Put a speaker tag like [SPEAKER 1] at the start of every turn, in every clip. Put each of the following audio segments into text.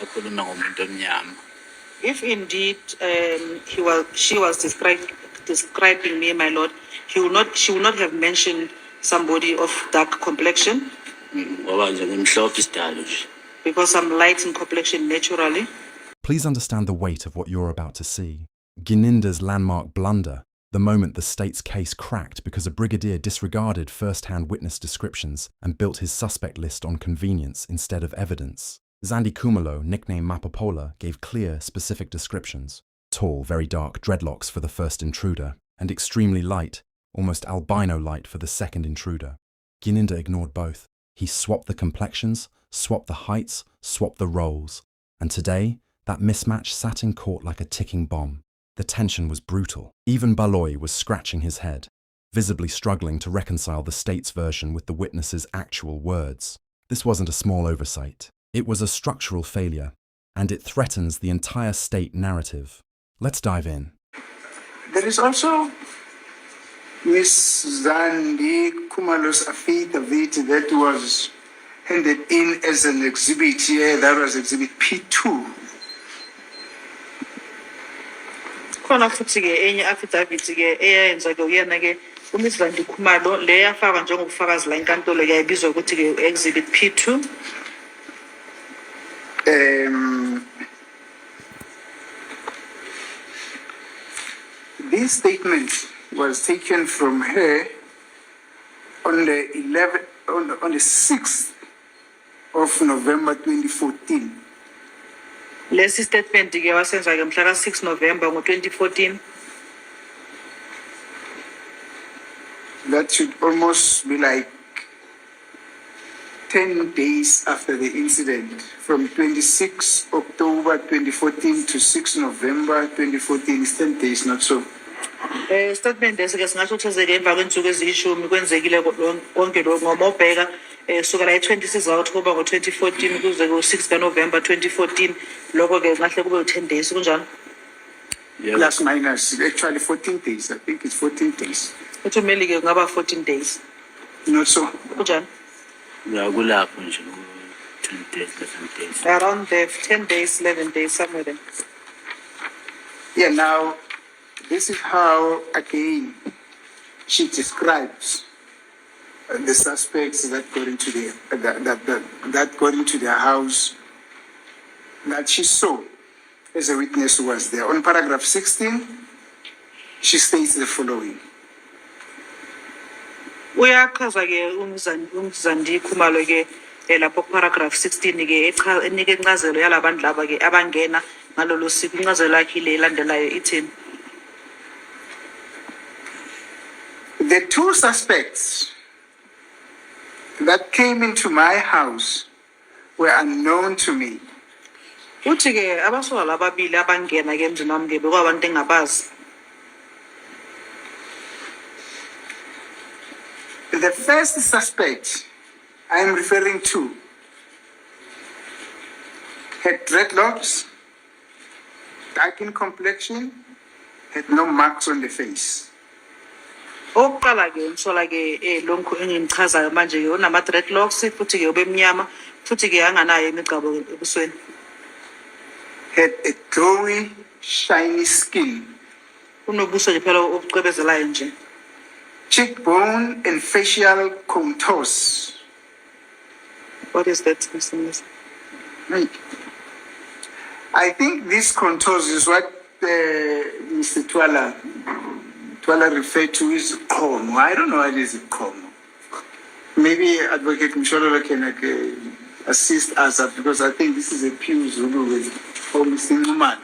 [SPEAKER 1] akhuluma ngomuntu omnyama.
[SPEAKER 2] If indeed she was describing me, my lord, she would not have mentioned somebody of dark complexion.
[SPEAKER 1] Ngoba nje ngimhlophe isidalo nje.
[SPEAKER 2] Because I'm light in complexion naturally.
[SPEAKER 3] Please understand the weight of what you're about to see. Gininda's landmark blunder, the moment the state's case cracked because a brigadier disregarded first-hand witness descriptions and built his suspect list on convenience instead of evidence. Zandi Kumalo, nicknamed Mapapola, gave clear, specific descriptions. Tall, very dark dreadlocks for the first intruder, and extremely light, almost albino light for the second intruder. Gininda ignored both. He swapped the complexions, swapped the heights, swapped the roles. And today, that mismatch sat in court like a ticking bomb. The tension was brutal. Even Baloy was scratching his head, visibly struggling to reconcile the state's version with the witness's actual words. This wasn't a small oversight. It was a structural failure, and it threatens the entire state narrative. Let's dive in.
[SPEAKER 4] There is also Ms. Zandi Kumalo's affidavit that was handed in as an exhibit here. That was exhibit P2.
[SPEAKER 2] Khona futhi ke enye affidavit ke eyenza ke uyena ke uMs Zandi Kumalo le yafaka njengobufakazi la enkantolo ke ibizwa ukuthi ke exhibit P2.
[SPEAKER 4] This statement was taken from her on the 6th of November 2014.
[SPEAKER 2] Lesi statement ke wasenza ke mhla ka 6 November ngo2014.
[SPEAKER 4] That should almost be like 10 days after the incident, from 26 October 2014 to 6 November 2014, it's 10 days, not so.
[SPEAKER 2] Statement lesike singasho ukuthi ezeke emva kwensuku eziyishumi kwenzekile konke lokho ngoba ubheka suka la 26 October ngo2014 kuze ku6 kaNovember 2014 lokho ke ngahle kube 10 days kunjalo.
[SPEAKER 4] Plus minus, actually 14 days. I think it's 14 days.
[SPEAKER 2] Uthi umeli ke ngaba 14 days.
[SPEAKER 4] Not so.
[SPEAKER 2] Kunjalo.
[SPEAKER 1] Ya kulapho nje 10 days, 11 days.
[SPEAKER 2] Around there 10 days, 11 days, somewhere there.
[SPEAKER 4] Yeah, now, this is how, again, she describes the suspects that got into that got into their house that she saw as a witness who was there. On paragraph 16, she states the following.
[SPEAKER 2] Uyachaza ke uMzandi Khumalo ke lapho paragraph 16 ke enike incazelo yalabantu laba ke abangena ngalolu siku incazelo yakhe le landelayo ithini.
[SPEAKER 4] The two suspects that came into my house were unknown to me.
[SPEAKER 2] Uthi ke abasola lababili abangena ke emzini wami ke bekwabantu engabazi.
[SPEAKER 4] The first suspect I am referring to had dreadlocks, dark in complexion, had no marks on the face.
[SPEAKER 2] Oqala ke umsola ke lonku engimchazayo manje ke unama dreadlocks futhi ke ubemnyama futhi ke anganayo imigcabo ebusweni.
[SPEAKER 4] Had a glowy, shiny skin.
[SPEAKER 2] Unobuso nje phela obucwebezelayo nje.
[SPEAKER 4] Cheekbone and facial contours.
[SPEAKER 2] What is that, Mr. Minister?
[SPEAKER 4] Right. I think these contours is what Mr. Twala referred to as Como. I don't know what is Como. Maybe Advocate Mshololo can assist us because I think this is a Pew Zulu with Mr. Numalo.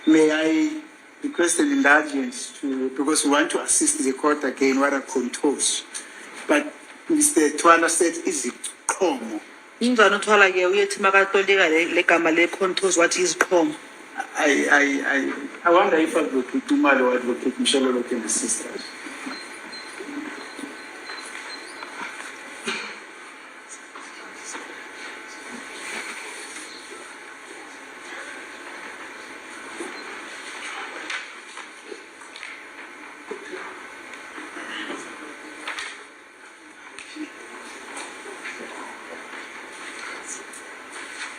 [SPEAKER 4] May I request an indulgence because we want to assist the court again, what are contours. But Mr. Twala said, is it Como?
[SPEAKER 2] Ingane uthwala ke uyethi makatolika le gama le contours what is Como.
[SPEAKER 4] I wonder if Advocate Numalo or Advocate Mshololo can assist us.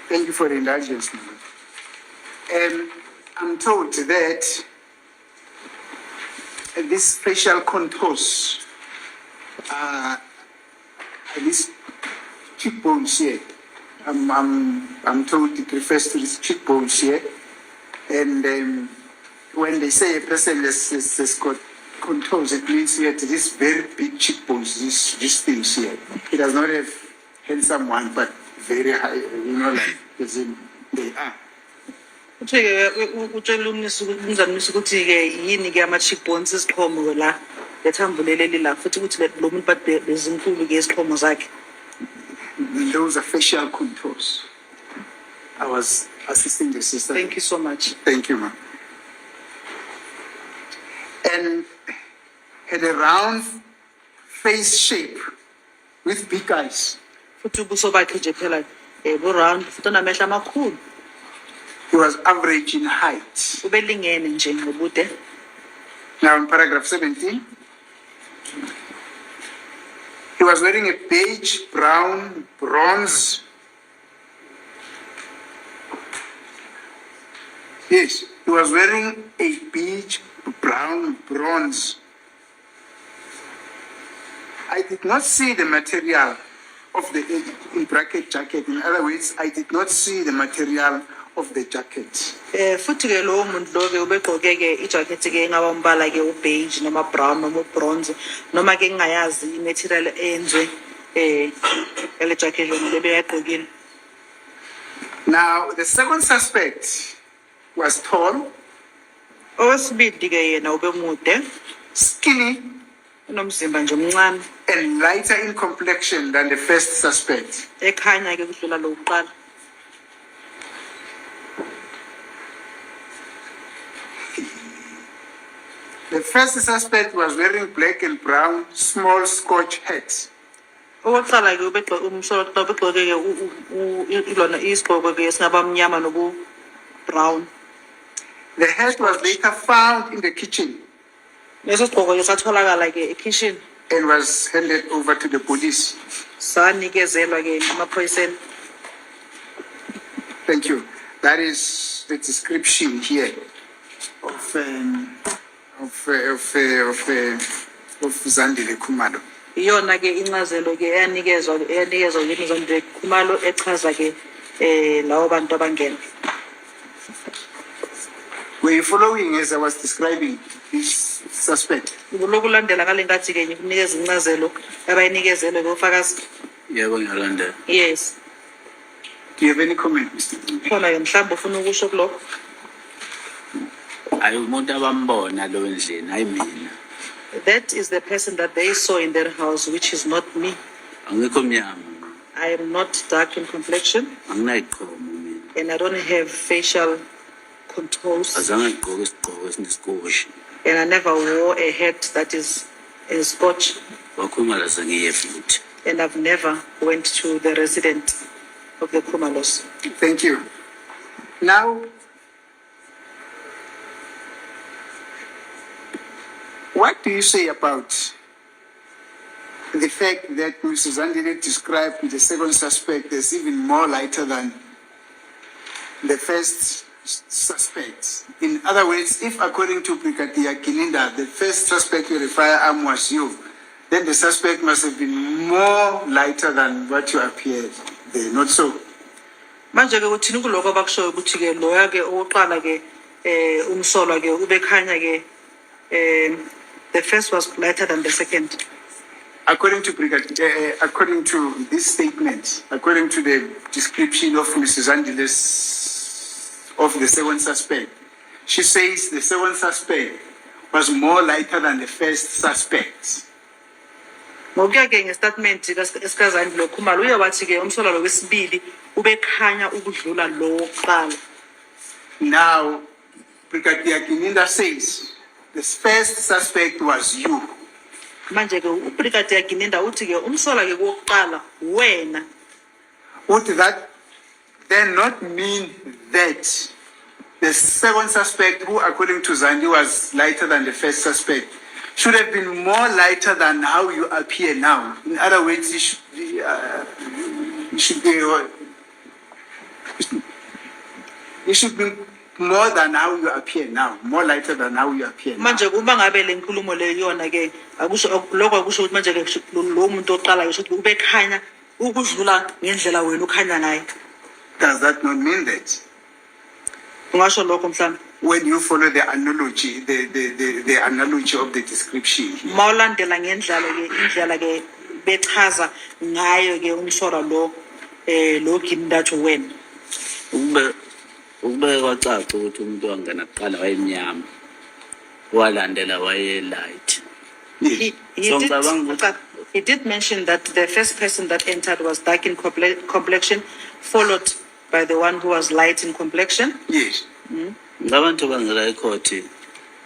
[SPEAKER 4] Thank you for the indulgence. I'm told that these facial contours are these cheekbones here. I'm told it refers to these cheekbones here. And when they say a person has got contours, it means he has these very big cheekbones, these things here. He does not have handsome one, but very high, like as in they are.
[SPEAKER 2] Utshela umzanisi ukuthi ke yini ke ama-cheekbones isiqhomo ke la lethambuleleli la futhi ukuthi lo muntu but bezinkulu ke isiqhomo zakhe.
[SPEAKER 4] Those are facial contours. I was assisting the sister.
[SPEAKER 2] Thank you so much.
[SPEAKER 4] Thank you, ma'am. And had a round face shape with big eyes.
[SPEAKER 2] Futhi ubuso bakhe nje phela bu-round futhi unamehlo amakhulu.
[SPEAKER 4] He was average in height.
[SPEAKER 2] Ubelingene nje ngobude.
[SPEAKER 4] Now in paragraph 17, he was wearing a beige, brown, bronze. Yes, he was wearing a beige, brown, bronze. I did not see the material of the in bracket jacket. In other words, I did not see the material of the jacket.
[SPEAKER 2] Futhi ke lo muntu lo ke ubegqoke ke ijacket ke engaba umbala ke ubeige noma brown noma bronze noma ke ngingayazi imaterial enze ele jacket le beyagqokile.
[SPEAKER 4] Now the second suspect was tall,
[SPEAKER 2] Owesibili ke yena ubemude
[SPEAKER 4] skinny,
[SPEAKER 2] unomzimba nje omncane
[SPEAKER 4] and lighter in complexion than the first suspect.
[SPEAKER 2] ekhanya ke kudlula lo kuqala.
[SPEAKER 4] The first suspect was wearing black and brown small Scotch hat.
[SPEAKER 2] Okokuqala ke umsolo xa ubegqoke ke ilona isigqoko ke singaba mnyama nobu brown.
[SPEAKER 4] The hat was later found in the kitchen
[SPEAKER 2] Leso sigqoko ke satholakala ke ekitchen
[SPEAKER 4] and was handed over to the police.
[SPEAKER 2] sanikezelwa ke emaphoyiseni.
[SPEAKER 4] Thank you. That is the description here of Zandile Khumalo.
[SPEAKER 2] Iyona ke incazelo ke eyanikezwa yini Zandile Khumalo echaza ke lawo bantu abangena.
[SPEAKER 4] Were you following as I was describing this suspect?
[SPEAKER 2] Ulokulandela ngale nkathi ke ngikunikeza incazelo abayinikezele ngofakazi.
[SPEAKER 1] Yebo ngiyalandela.
[SPEAKER 2] Yes.
[SPEAKER 4] Do you have any comment, Mr.
[SPEAKER 2] Khona ke mhlawumbe ufuna ukusho kulokho.
[SPEAKER 1] Hayi umuntu abambona lo endlini hayi mina.
[SPEAKER 2] That is the person that they saw in their house, which is not me.
[SPEAKER 1] Angikho mnyama.
[SPEAKER 2] I am not dark in complexion
[SPEAKER 1] Anginayiqhomo mina.
[SPEAKER 2] and I don't have facial contours
[SPEAKER 1] Azange ngigqoke isigqoko esineskoshi.
[SPEAKER 2] and I never wore a hat that is a scotch
[SPEAKER 1] Wakhuluma la sengiye futhi.
[SPEAKER 2] and I've never went to the resident of the Khumalos.
[SPEAKER 4] Thank you. Now, what do you say about the fact that Mrs. Zandile described the second suspect as even more lighter than the first suspect? In other words, if according to Brigadier Gininda, the first suspect with a firearm was you, then the suspect must have been more lighter than what you appeared there, not so?
[SPEAKER 2] Manje ke uthini kuloko abakushoyo ukuthi ke loya ke oqala ke umsolwa ke ubekhanya ke the first was lighter than the second.
[SPEAKER 4] According to according to this statement, according to the description of Mrs. Angeles of the second suspect, she says the second suspect was more lighter than the first suspect.
[SPEAKER 2] Ngokuya ke ngestatement esikazandile Khumalo uyawathi ke umsolwa lo wesibili ubekhanya ukudlula lo oqala.
[SPEAKER 4] Now, Brigadier Gininda says the first suspect was you.
[SPEAKER 2] Manje ke uBrigadier Gininda uthi ke umsolwa ke kokuqala wena.
[SPEAKER 4] Would that then not mean that the second suspect, who according to Zandi was lighter than the first suspect, should have been more lighter than how you appear now? In other words, you should be It should be more than how you appear now, more lighter than how you appear now.
[SPEAKER 2] Manje uma ngabe le nkulumo le yona ke akusho lokho akusho ukuthi manje ke lo muntu oqalayo ukuthi ube khanya ukudlula ngendlela wena ukhanya ngayo.
[SPEAKER 4] Does that not mean that?
[SPEAKER 2] Ungasho lokho mhlawumbe.
[SPEAKER 4] When you follow the analogy, the analogy of the description.
[SPEAKER 2] Mawulandela ngendlela ke indlela ke bechaza ngayo ke umshora lo lo Gininda wena.
[SPEAKER 1] Ukube kwacaca ukuthi umuntu wangena kuqala wayemnyama walandela light.
[SPEAKER 2] He
[SPEAKER 1] So
[SPEAKER 2] did,
[SPEAKER 1] ngicabanga ukuthi-
[SPEAKER 2] he did mention that the first person that entered was dark in complexion, followed by the one who was light in complexion.
[SPEAKER 4] Yes.
[SPEAKER 1] Ngabantu bangela ecourt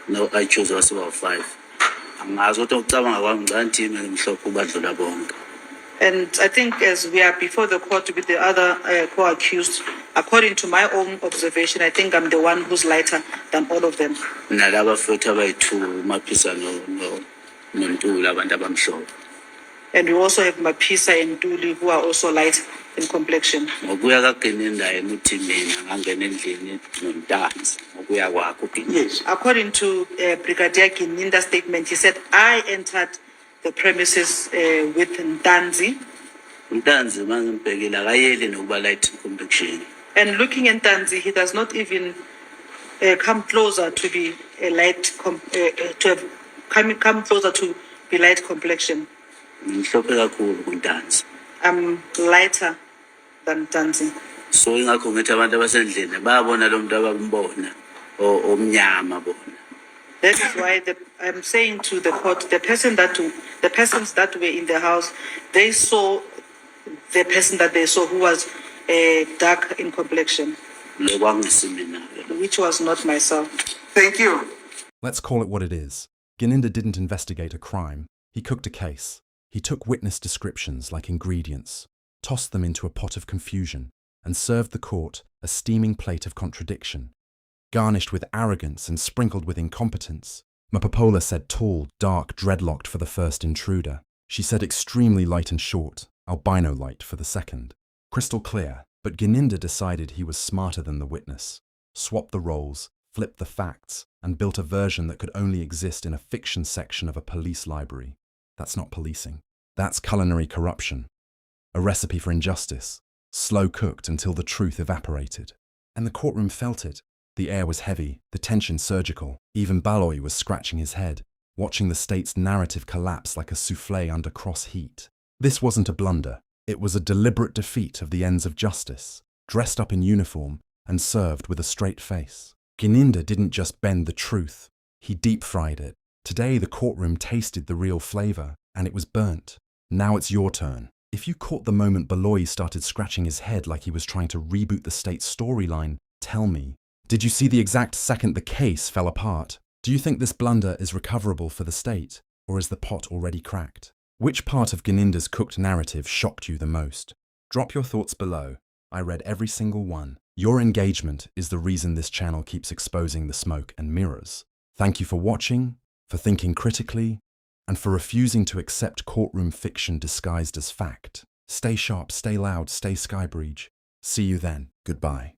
[SPEAKER 1] no I choose wasiba 5. Angazi ukuthi ukucabanga kwami ngicanti mina ngimhlophe ubadlula bonke.
[SPEAKER 2] And I think as we are before the court with the other co-accused, according to my own observation, I think I'm the one who's lighter than all of them.
[SPEAKER 1] Nalaba futhi abayi2 Maphisa noNtuli abantu abamhlophe.
[SPEAKER 2] And we also have Mapisa and Tuli who are also light in complexion.
[SPEAKER 1] Ngokuya kaGininda yena uthi mina ngangena endlini noNtanzi ngokuya kwakho uGininda.
[SPEAKER 4] Yes.
[SPEAKER 2] According to Brigadier Gininda's statement, he said, I entered the premises with Ntanzi.
[SPEAKER 1] uNtanzi manje ngibhekile akayeli nokuba light complexion.
[SPEAKER 2] And looking at Ntanzi, he does not even come closer to be a light, to have come closer to be light complexion.
[SPEAKER 1] Ngimhlophe kakhulu kuNtanzi.
[SPEAKER 2] I'm lighter than Ntanzi.
[SPEAKER 1] So ingakho ngithi abantu abasendlini bayabona lo muntu abambona omnyama bona.
[SPEAKER 2] That is why I'm saying to the court, the persons that were in the house, they saw the person that they saw who was dark in complexion,
[SPEAKER 1] Lokwangisimina.
[SPEAKER 2] which was not myself.
[SPEAKER 4] Thank you.
[SPEAKER 3] Let's call it what it is. Gininda didn't investigate a crime. He cooked a case. He took witness descriptions like ingredients, tossed them into a pot of confusion, and served the court a steaming plate of contradiction. Garnished with arrogance and sprinkled with incompetence, Mapopola said tall, dark, dreadlocked for the first intruder. She said extremely light and short, albino light for the second. Crystal clear, but Gininda decided he was smarter than the witness, swapped the roles, flipped the facts, and built a version that could only exist in a fiction section of a police library. That's not policing. That's culinary corruption. A recipe for injustice, slow cooked until the truth evaporated. And the courtroom felt it. The air was heavy, the tension surgical. Even Baloy was scratching his head, watching the state's narrative collapse like a soufflé under cross heat. This wasn't a blunder. It was a deliberate defeat of the ends of justice, dressed up in uniform and served with a straight face. Gininda didn't just bend the truth, he deep-fried it. Today the courtroom tasted the real flavor, and it was burnt. Now it's your turn. If you caught the moment Baloy started scratching his head like he was trying to reboot the state's storyline, tell me. Did you see the exact second the case fell apart? Do you think this blunder is recoverable for the state, or is the pot already cracked? Which part of Gininda's cooked narrative shocked you the most? Drop your thoughts below. I read every single one. Your engagement is the reason this channel keeps exposing the smoke and mirrors. Thank you for watching, for thinking critically, and for refusing to accept courtroom fiction disguised as fact. Stay sharp, stay loud, stay Skybridge. See you then. Goodbye.